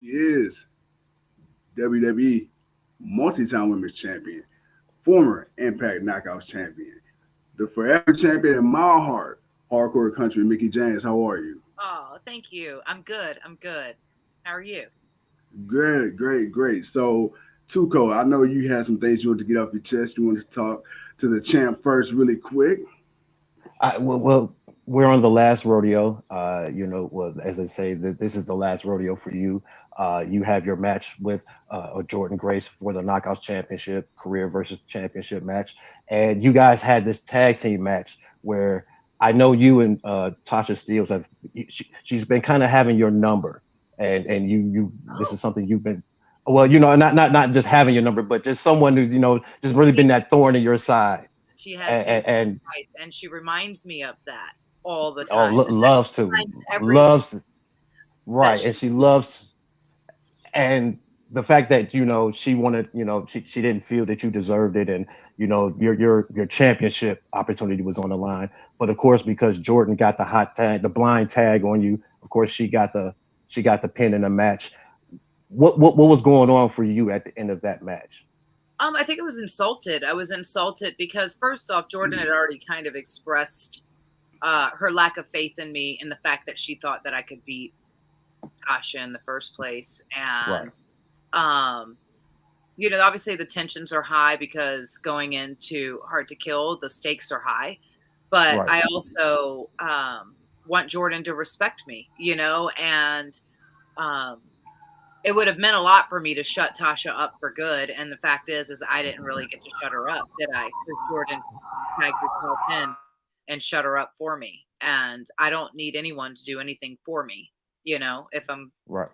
She is WWE multi-time women's champion, former Impact Knockouts champion, the forever champion in my heart, hardcore country, Mickie James. How are you? Oh, thank you. I'm good. I'm good. How are you? Great, great, great. So, Tuco, I know you had some things you want to get off your chest. You want to talk to the champ first, really quick. Well, we're on the last rodeo. Well, as they say, that this is the last rodeo for you. You have your match with Jordynne Grace for the Knockouts Championship, career versus championship match, and you guys had this tag team match where I know you and Tasha Steeles have. She's been kind of having your number, and you this Oh, is something you've been. Well, not just having your number, but just someone who just she's really been paid. that thorn in your side, She has and, paid and, the and price, and she reminds me of that all the oh, time. And that loves to, reminds everything loves that right, she. and she loves, and the fact that she wanted, she didn't feel that you deserved it, and your championship opportunity was on the line, but of course because Jordan got the hot tag, the blind tag on you, of course she got the pin in the match. What was going on for you at the end of that match? I think I was insulted. I was insulted because first off, Jordan had already kind of expressed her lack of faith in me and the fact that she thought that I could beat Tasha in the first place, Right, and um, obviously the tensions are high because going into Hard to Kill, the stakes are high. But right. I also want Jordan to respect me, and um, it would have meant a lot for me to shut Tasha up for good. And the fact is I didn't really get to shut her up, did I? Because Jordan tagged herself in and shut her up for me. And I don't need anyone to do anything for me, if I'm Right.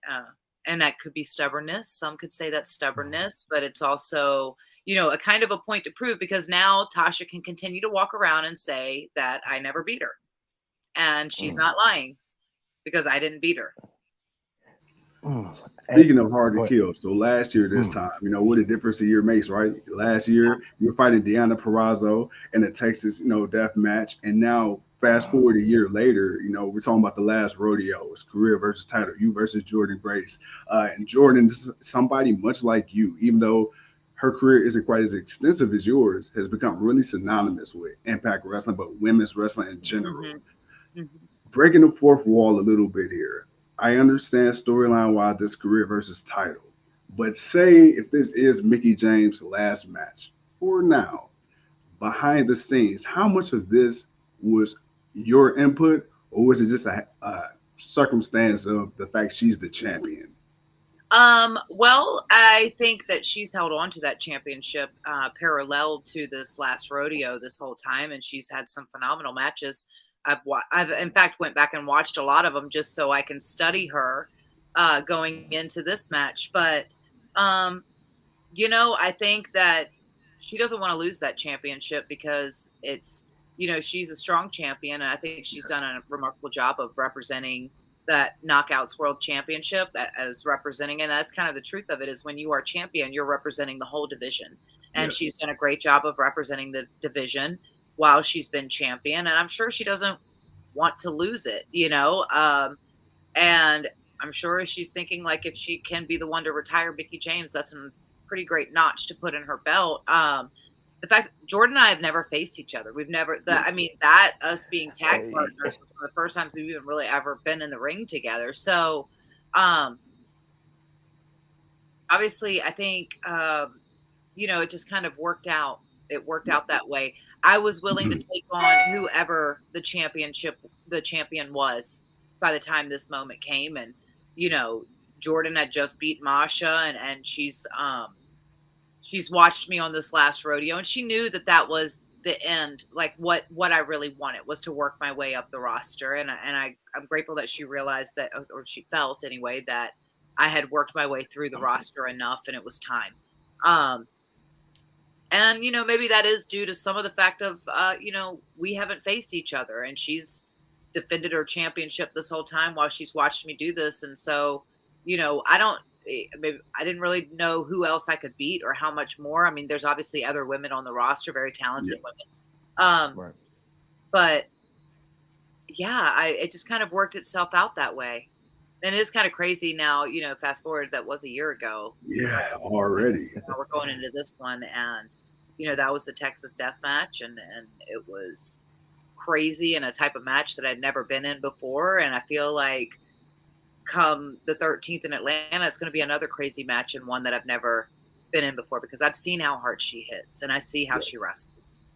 uh, and that could be stubbornness. Some could say that's stubbornness, but it's also, a kind of a point to prove because now Tasha can continue to walk around and say that I never beat her. And she's Mm, not lying because I didn't beat her. mm. Speaking of hard to Go ahead. kill, so last year this Mm, time, what a difference a year makes, right? Last year you were fighting Deanna Perrazzo in a Texas, death match, and now fast forward a year later, we're talking about the last rodeo. It's career versus title, you versus Jordynne Grace, and Jordan, somebody much like you, even though her career isn't quite as extensive as yours, has become really synonymous with Impact Wrestling, but women's wrestling in general. Hmm. Hmm. Breaking the fourth wall a little bit here. I understand storyline wise this career versus title, but say if this is Mickie James' last match for now, behind the scenes, how much of this was your input, or was it just a circumstance of the fact she's the champion? Well, I think that she's held on to that championship parallel to this last rodeo this whole time, and she's had some phenomenal matches. I've in fact went back and watched a lot of them just so I can study her going into this match. But um, I think that she doesn't want to lose that championship because she's a strong champion, and I think she's done Yes. a remarkable job of representing that Knockouts World Championship as representing, and that's kind of the truth of it is when you are champion, you're representing the whole division, and Yes. she's done a great job of representing the division while she's been champion, and I'm sure she doesn't want to lose it, and I'm sure she's thinking like if she can be the one to retire Mickie James, that's a pretty great notch to put in her belt. The fact Jordan and I have never faced each other. We've never Yeah. that I mean that us being tag eh, partners was one of the first times we've even really ever been in the ring together. So um obviously I think it just kind of worked out. It worked out that way. I was willing to take on whoever the champion was by the time this moment came. And, you know, Jordan had just beat Masha and she's watched me on this last rodeo and she knew that that was the end. Like what I really wanted was to work my way up the roster. I'm grateful that she realized that, or she felt anyway, that I had worked my way through the roster enough and it was time. Um, and maybe that is due to some of the fact of we haven't faced each other, and she's defended her championship this whole time while she's watched me do this. And so I don't maybe I didn't really know who else I could beat or how much more. I mean, there's obviously other women on the roster, very Yeah. talented women, right. but yeah, it just kind of worked itself out that way. And it's kind of crazy now, fast forward, that was a year ago. Yeah, already. Now we're going into this one, and that was the Texas Death Match, and it was crazy and a type of match that I'd never been in before. And I feel like come the 13th in Atlanta, it's going to be another crazy match, and one that I've never been in before, because I've seen how hard she hits and I see how she wrestles,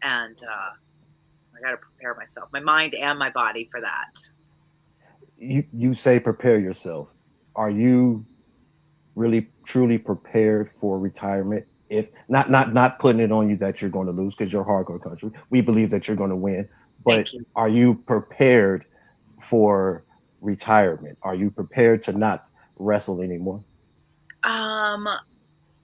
and I got to prepare myself, my mind and my body, for that. You say prepare yourself. Are you really truly prepared for retirement? If not putting it on you that you're going to lose, because you're hardcore country, we believe that you're going to win, but Thank you. are you prepared for retirement? Are you prepared to not wrestle anymore?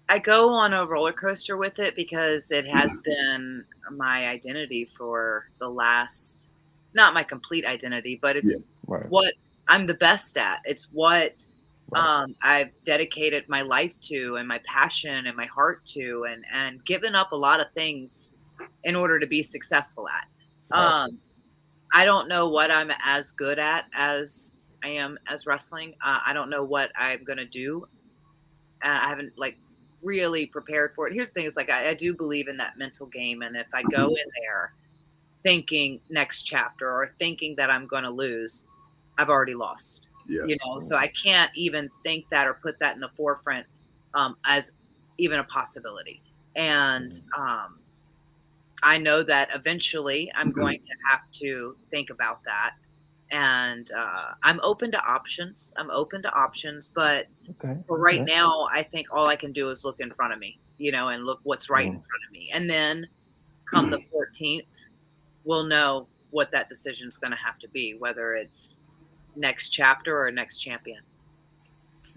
I go on a roller coaster with it, because it has been my identity for the last, not my complete identity, but it's Right. what I'm the best at. It's what Right. I've dedicated my life to, and my passion and my heart to, and given up a lot of things in order to be successful at. Right. I don't know what I'm as good at as I am as wrestling. I don't know what I'm going to do. I haven't really prepared for it. Here's the thing: is I do believe in that mental game, and if I go in there thinking next chapter, or thinking that I'm going to lose, I've already lost. Yeah. So I can't even think that or put that in the forefront as even a possibility. And I know that eventually I'm going to have to think about that. And I'm open to options. But for right now, I think all I can do is look in front of me, and look what's right in front of me. And then come the 14th, we'll know what that decision is going to have to be, whether it's next chapter or next champion.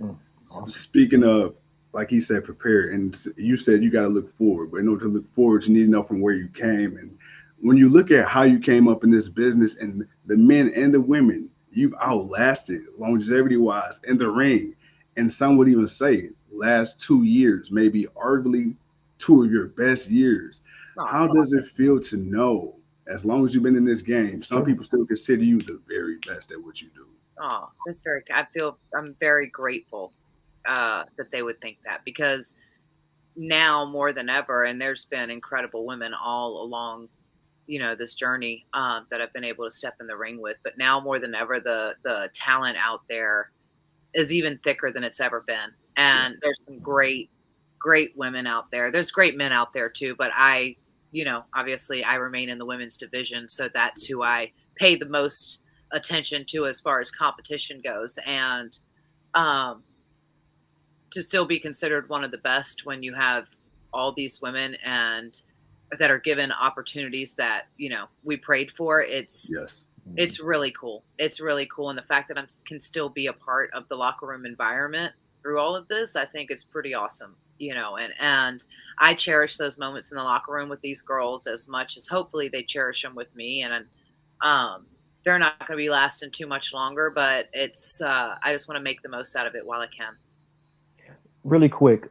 Awesome. Speaking of, like he said, prepare, and you said you got to look forward. But in order to look forward, you need to know from where you came. And when you look at how you came up in this business, and the men and the women you've outlasted longevity-wise in the ring, and some would even say last 2 years, maybe arguably two of your best years. How does it feel to know, as long as you've been in this game, some people still consider you the very best at what you do? Oh, I'm very grateful that they would think that, because now more than ever, and there's been incredible women all along, this journey that I've been able to step in the ring with. But now more than ever, the talent out there is even thicker than it's ever been. And there's some great women out there. There's great men out there too, but obviously I remain in the women's division. So that's who I pay the most attention to as far as competition goes. And to still be considered one of the best when you have all these women and that are given opportunities that, we prayed for, it's really cool. It's really cool. And the fact that I can still be a part of the locker room environment through all of this, I think it's pretty awesome, and I cherish those moments in the locker room with these girls as much as hopefully they cherish them with me. And they're not going to be lasting too much longer, but it's, I just want to make the most out of it while I can. Really quick,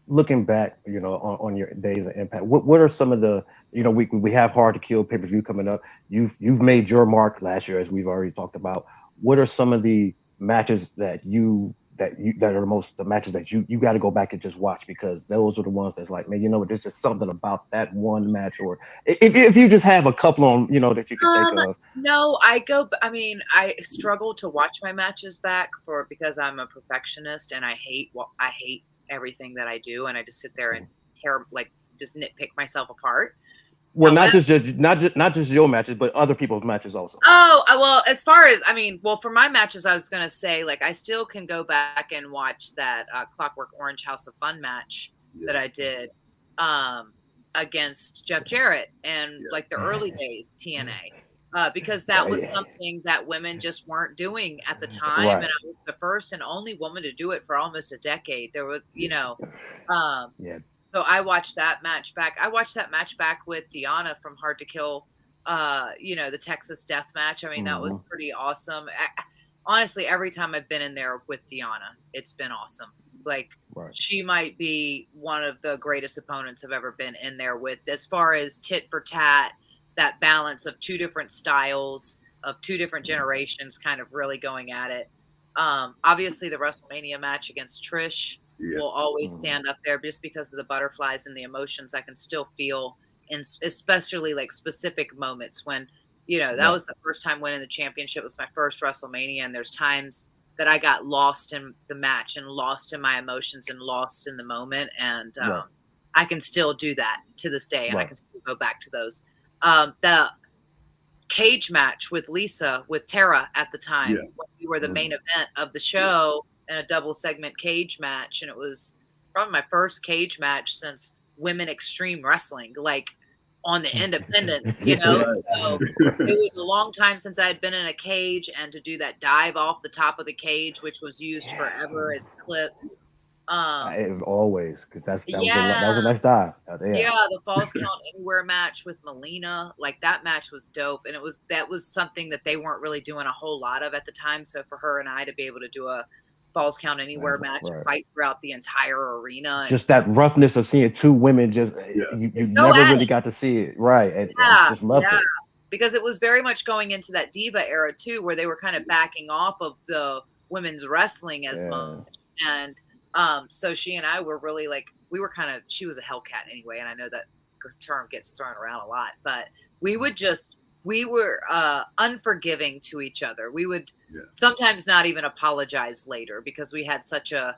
looking back, on your days of Impact, what are some of the, we have Hard to Kill pay-per-view coming up. You've made your mark last year, as we've already talked about. What are some of the matches that are the matches that you got to go back and just watch, because those are the ones that's like, man, there's just something about that one match? Or if you just have a couple on, that you can think of. No, I struggle to watch my matches back because I'm a perfectionist, and I hate everything that I do, and I just sit there and just nitpick myself apart. Well, not just your matches, but other people's matches also. Oh, well, as far as, for my matches, I was going to say, I still can go back and watch that Clockwork Orange House of Fun match that I did against Jeff Jarrett and the early days TNA, because that was something that women just weren't doing at the time. Right. And I was the first and only woman to do it for almost a decade. There was, So I watched that match back. I watched that match back with Deanna from Hard to Kill, the Texas Death Match. That was pretty awesome. Honestly, every time I've been in there with Deanna, it's been awesome. She might be one of the greatest opponents I've ever been in there with, as far as tit for tat, that balance of two different styles, two different generations kind of really going at it. Obviously, the WrestleMania match against Trish Yeah. will always stand up there just because of the butterflies and the emotions I can still feel, in especially like specific moments when, that was the first time winning the championship. It was my first WrestleMania, and there's times that I got lost in the match and lost in my emotions and lost in the moment. And I can still do that to this day, and I can still go back to those. The cage match with Lisa, with Tara at the time, when we were the main event of the show in a double segment cage match. And it was probably my first cage match since Women Extreme Wrestling, like on the independent, So it was a long time since I had been in a cage, and to do that dive off the top of the cage, which was used forever as clips. Always, because that was a nice dive. The Falls Count Anywhere match with Melina, like that match was dope, and that was something that they weren't really doing a whole lot of at the time. So for her and I to be able to do a Falls Count Anywhere match and fight throughout the entire arena, just that roughness of seeing two women, you never really got to see it, right? And just loved it, because it was very much going into that diva era too, where they were kind of backing off of the women's wrestling as much, and so she and I were really like, she was a Hellcat anyway, and I know that term gets thrown around a lot, but we were unforgiving to each other. We would sometimes not even apologize later, because we had such a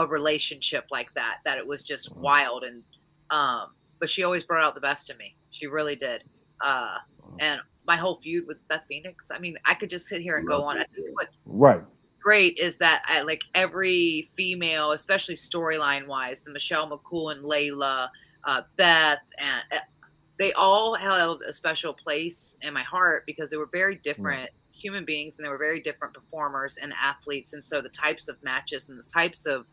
relationship like that it was just wild. And but she always brought out the best in me. She really did. And my whole feud with Beth Phoenix, I mean, I could just sit here and go on. I think what's great is that I like every female, especially storyline wise, the Michelle McCool and Layla, Beth, and they all held a special place in my heart, because they were very different human beings, and they were very different performers and athletes. And so the types of matches and the types of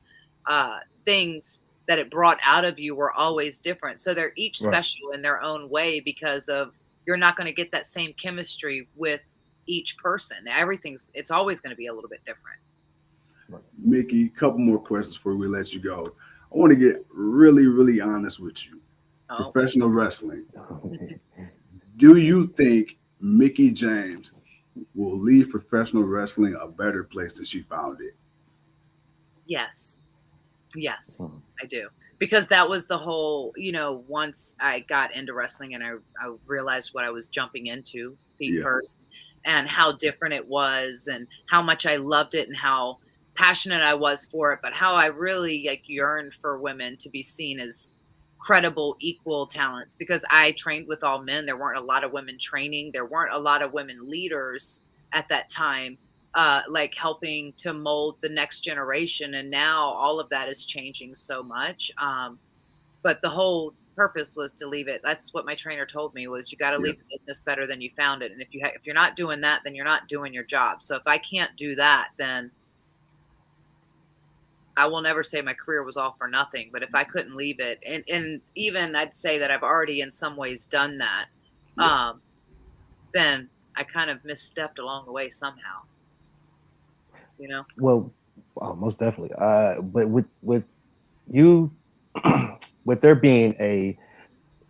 things that it brought out of you were always different. So they're each special in their own way, because of you're not going to get that same chemistry with each person. It's always going to be a little bit different. Mickie, a couple more questions before we let you go. I want to get really, really honest with you. Professional wrestling. Do you think Mickie James will leave professional wrestling a better place than she found it? Yes, I do. Because that was the whole, once I got into wrestling and I realized what I was jumping into feet first, and how different it was, and how much I loved it, and how passionate I was for it, but how I really yearned for women to be seen as credible, equal talents, because I trained with all men. There weren't a lot of women training. There weren't a lot of women leaders at that time, helping to mold the next generation. And now all of that is changing so much. But the whole purpose was to leave it. That's what my trainer told me, was you got to leave the business better than you found it. And if you're not doing that, then you're not doing your job. So if I can't do that, then I will never say my career was all for nothing. But if I couldn't leave it, and even I'd say that I've already in some ways done that, then I kind of misstepped along the way somehow. Well, most definitely. But with you, with there being a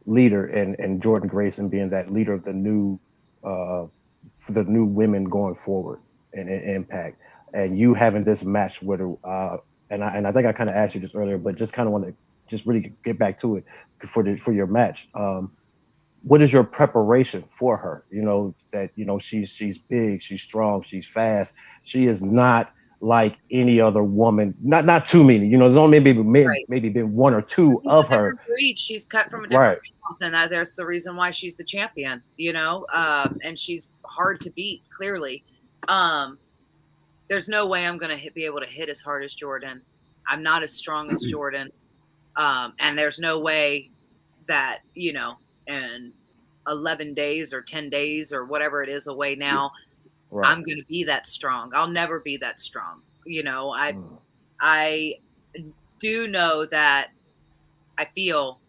leader and Jordynne Grace, and being that leader of the new for the new women going forward and Impact, and you having this match with her, and I think I kind of asked you this earlier, but just kind of want to just really get back to it for your match. What is your preparation for her? She's big, she's strong, she's fast. She is not like any other woman. Not too many. There's only maybe been one or two of her. She's cut from a different cloth, and there's the reason why she's the champion. And she's hard to beat. Clearly, there's no way I'm going to be able to hit as hard as Jordynne. I'm not as strong as Jordynne, and there's no way that in 11 days or 10 days or whatever it is away now, I'm going to be that strong. I'll never be that strong. I do know that I feel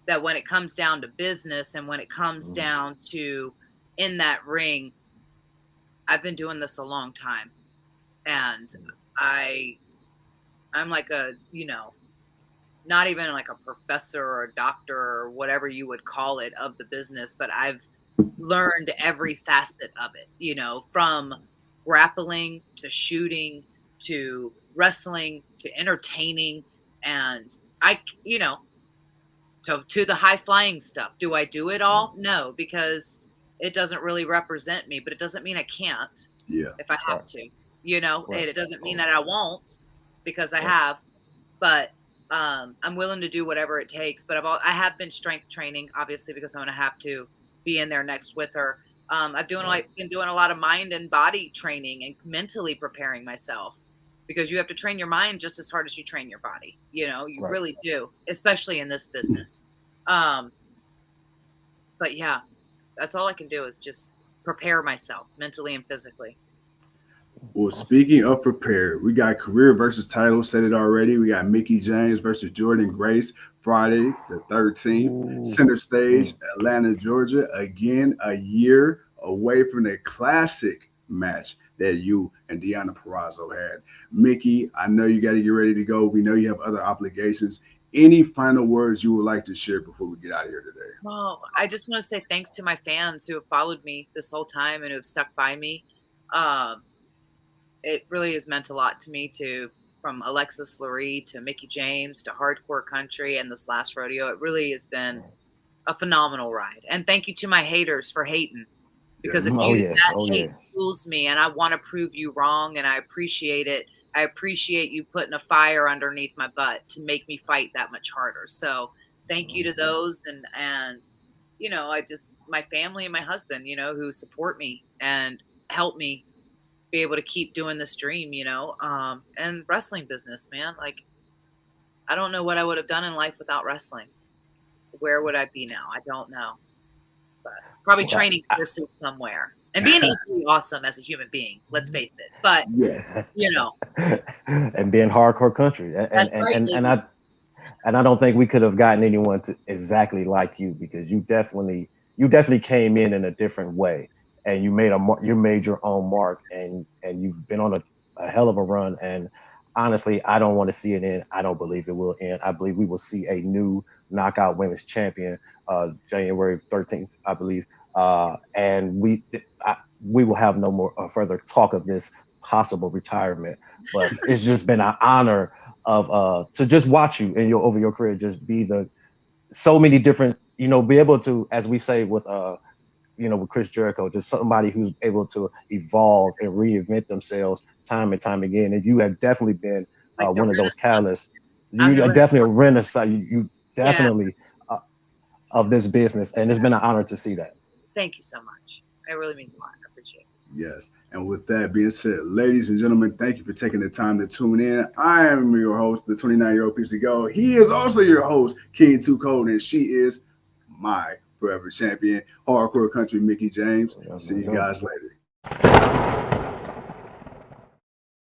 that when it comes down to business, and when it comes down to in that ring, I've been doing this a long time, and I'm like not even like a professor or a doctor or whatever you would call it of the business, but I've learned every facet of it, you know, from grappling to shooting to wrestling to entertaining. And you know, to the high flying stuff. Do I do it all? No, because it doesn't really represent me, but it doesn't mean I can't Yeah. if I have to, you know, Right. and it doesn't mean that I won't because I have, but I'm willing to do whatever it takes. But I have been strength training, obviously, because I'm going to have to be in there next with her. Been doing a lot of mind and body training and mentally preparing myself, because you have to train your mind just as hard as you train your body. You know, you Right. really do, especially in this business. But yeah, that's all I can do is just prepare myself mentally and physically. Well, speaking of prepared, we got career versus title, said it already. We got Mickie James versus Jordynne Grace, Friday the 13th, Ooh. center stage, Atlanta, Georgia. Again, a year away from the classic match that you and Deonna Purrazzo had. Mickie, I know you got to get ready to go. We know you have other obligations. Any final words you would like to share before we get out of here today? Well, I just want to say thanks to my fans who have followed me this whole time and who have stuck by me. Um, it really has meant a lot to me, from Alexis Lurie to Mickie James to Hardcore Country and this last rodeo. It really has been a phenomenal ride. And thank you to my haters for hating, because if Oh you yeah. that Oh hate yeah. fuels me, and I want to prove you wrong, and I appreciate it. I appreciate you putting a fire underneath my butt to make me fight that much harder. So thank you to those, and you know, my family and my husband, you know, who support me and help me be able to keep doing this dream, you know. And wrestling business, man, like I don't know what I would have done in life without wrestling. Where would I be now? I don't know. But probably Well, training horses somewhere and being equally awesome as a human being. Let's face it. But Yes. you know, and being hardcore country, that's right, and baby. I don't think we could have gotten anyone to exactly like you, because you definitely came in a different way, and you made your own mark, and you've been on a hell of a run. And honestly, I don't want to see it end. I don't believe it will end. I believe we will see a new knockout women's champion, January 13th, I believe. And we will have no more further talk of this possible retirement. But it's just been an honor of to just watch you in your over your career, just be the so many different, be able to, as we say with with Chris Jericho, just somebody who's able to evolve and reinvent themselves time and time again. And you have definitely been Like the one of those Renaissance. catalysts. I'm the You are Renaissance. definitely a renaissance. You Yeah. definitely of this business, and it's been an honor to see that. Thank you so much. It really means a lot. I appreciate it. Yes. And with that being said, ladies and gentlemen, thank you for taking the time to tune in. I am your host, the 29-year-old piece of gold. He is also your host, King Too Cold, and she is my forever champion, hardcore country Mickie James. See you guys later.